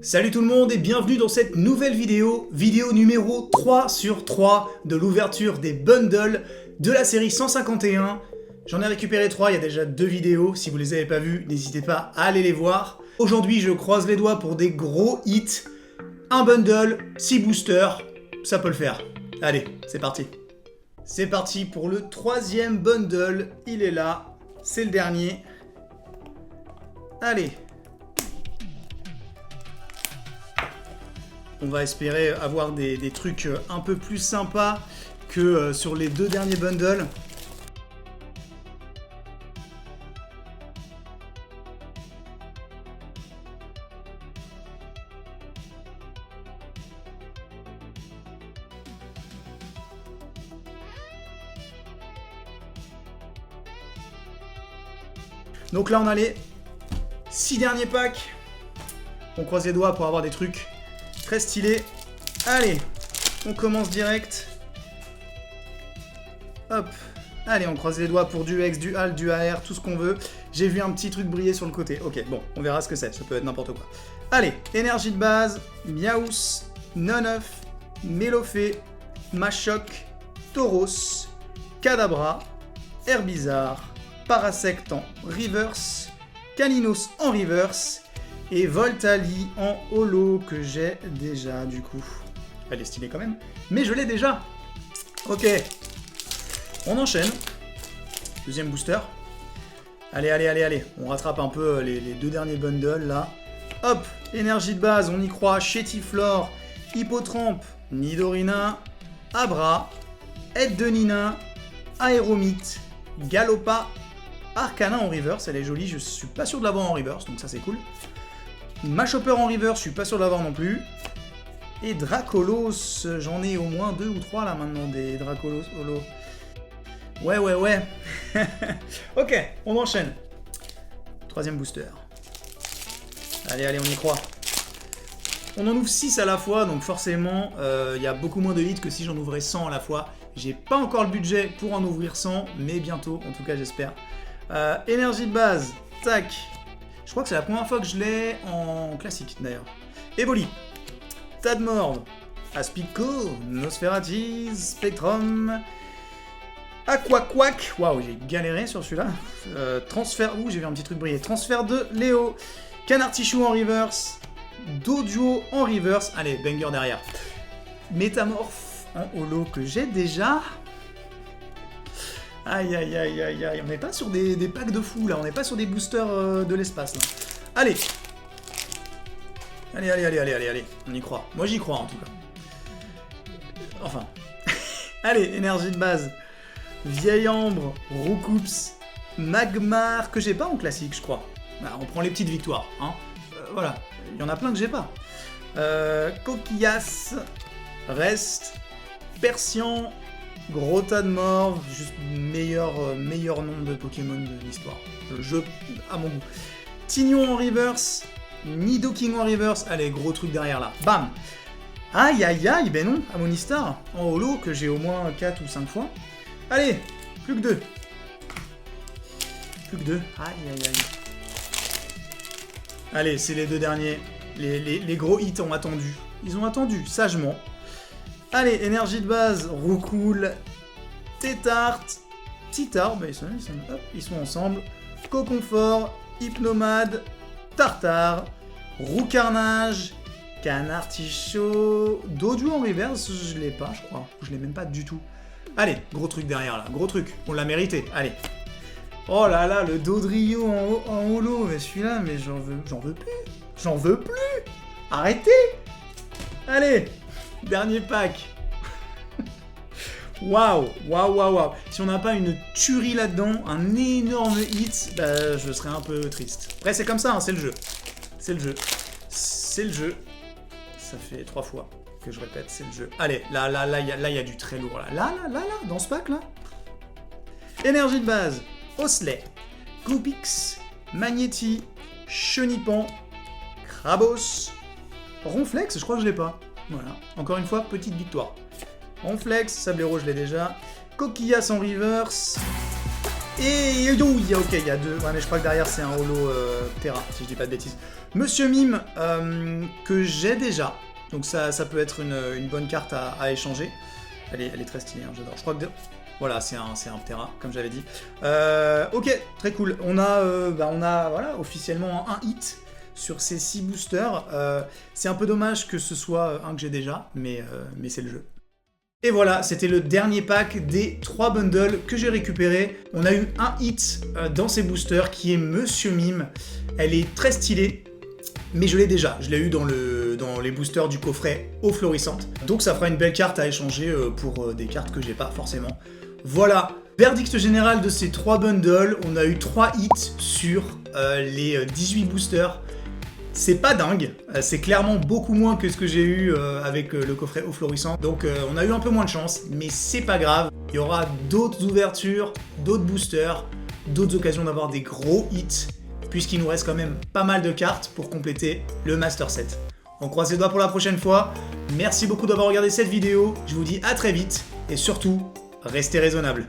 Salut tout le monde et bienvenue dans cette nouvelle vidéo numéro 3 sur 3 de l'ouverture des bundles de la série 151. J'en ai récupéré 3, il y a déjà 2 vidéos, si vous les avez pas vues, n'hésitez pas à aller les voir. Aujourd'hui je croise les doigts pour des gros hits, un bundle, 6 boosters, ça peut le faire. Allez, c'est parti. C'est parti pour le 3e bundle, il est là, c'est le dernier. Allez. On va espérer avoir des trucs un peu plus sympas que sur les 2 derniers bundles. Donc là on a les 6 derniers packs. On croise les doigts pour avoir des trucs très stylé. Allez, on commence direct. Hop. Allez, on croise les doigts pour du X, du HAL, du AR, tout ce qu'on veut. J'ai vu un petit truc briller sur le côté. Ok, bon, on verra ce que c'est. Ça peut être n'importe quoi. Allez, énergie de base, Miaous, Noneuf, Mélofée, Machoc, Tauros, Kadabra, Herbizarre, Parasect en reverse, Caninos en reverse, et Voltali en holo que j'ai déjà du coup. Elle est stylée quand même, mais je l'ai déjà. Ok, on enchaîne. Deuxième booster. Allez, on rattrape un peu les 2 derniers bundles là. Hop, énergie de base, on y croit. Chétiflore, Hippotrampe, Nidorina, Abra, Aide de Nina, Aéromite, Galopa, Arcana en reverse, elle est jolie, je suis pas sûr de l'avoir en reverse, donc ça c'est cool. Machopper en reverse, je suis pas sûr de l'avoir non plus. Et Dracolos, j'en ai au moins 2 ou 3 là maintenant, des Dracolos holo. Ouais. Ok, on enchaîne. 3e booster. Allez, on y croit. On en ouvre 6 à la fois, donc forcément, il y a beaucoup moins de hits que si j'en ouvrais 100 à la fois. J'ai pas encore le budget pour en ouvrir 100, mais bientôt, en tout cas j'espère. Énergie de base, tac. Je crois que c'est la première fois que je l'ai en classique d'ailleurs. Evoli, Tadmord, Aspico, Nosferatis, Spectrum, Aquaquack, waouh, j'ai galéré sur celui-là. Transfert, j'ai vu un petit truc briller. Transfert de Léo, Canartichou en reverse, Doduo en reverse, allez, banger derrière. Métamorphe en holo que j'ai déjà. Aïe, on n'est pas sur des packs de fou là, on n'est pas sur des boosters de l'espace là. Allez, on y croit. Moi j'y crois en tout cas. Enfin. Allez, énergie de base. Vieille Ambre, Roucoups, Magmar, que j'ai pas en classique je crois. Bah, on prend les petites victoires, hein. Voilà, il y en a plein que j'ai pas. Coquillas, Reste, Persian, Gros tas de morts, juste meilleur nom de Pokémon de l'histoire. Le jeu à mon goût. Tignon en reverse, Nidoking en reverse, allez, gros truc derrière là, bam. Aïe, ben non, Amonistar en holo que j'ai au moins 4 ou 5 fois. Allez, plus que 2. Aïe. Allez, c'est les 2 derniers. Les gros hits ont attendu. Ils ont attendu, sagement. Allez, énergie de base, Roucoule, Tétart, Titar, bah ils sont ensemble, Coconfort, Hypnomade, Tartare, Roucarnage, Canartichaud, Doduo en reverse, je l'ai pas, je crois, je l'ai même pas du tout. Allez, gros truc derrière là, gros truc, on l'a mérité, allez. Oh là là, le Dodrio en holo, mais celui-là, mais j'en veux plus, arrêtez. Allez. Dernier pack. Waouh. Si on n'a pas une tuerie là-dedans, un énorme hit, bah, je serais un peu triste. Après, c'est comme ça, hein, c'est le jeu. C'est le jeu. Ça fait 3 fois que je répète, c'est le jeu. Allez, là, il y a du très lourd. Là, dans ce pack-là. Énergie de base. Osley, Goopix, Magnéti, Chenipan, Krabos, Ronflex, je crois que je l'ai pas. Voilà, encore une fois, petite victoire. Ronflex, Sablero, je l'ai déjà. Coquillas en reverse. Et ok, il y a 2. Ouais, mais je crois que derrière c'est un holo Terra, si je dis pas de bêtises. Monsieur Mime, que j'ai déjà. Donc ça peut être une bonne carte à échanger. Elle est très stylée, hein, j'adore. Je crois que... Voilà, c'est un Terra, comme j'avais dit. Ok, très cool. On a voilà, officiellement un hit sur ces 6 boosters. C'est un peu dommage que ce soit un que j'ai déjà, mais c'est le jeu. Et voilà, c'était le dernier pack des 3 bundles que j'ai récupérés. On a eu un hit dans ces boosters qui est Monsieur Mime. Elle est très stylée, mais je l'ai déjà. Je l'ai eu dans les boosters du coffret eau florissante. Donc ça fera une belle carte à échanger pour des cartes que j'ai pas forcément. Voilà, verdict général de ces 3 bundles. On a eu 3 hits sur les 18 boosters. C'est pas dingue, c'est clairement beaucoup moins que ce que j'ai eu avec le coffret eau florissant. Donc on a eu un peu moins de chance, mais c'est pas grave. Il y aura d'autres ouvertures, d'autres boosters, d'autres occasions d'avoir des gros hits, puisqu'il nous reste quand même pas mal de cartes pour compléter le Master Set. On croise les doigts pour la prochaine fois. Merci beaucoup d'avoir regardé cette vidéo. Je vous dis à très vite, et surtout, restez raisonnables.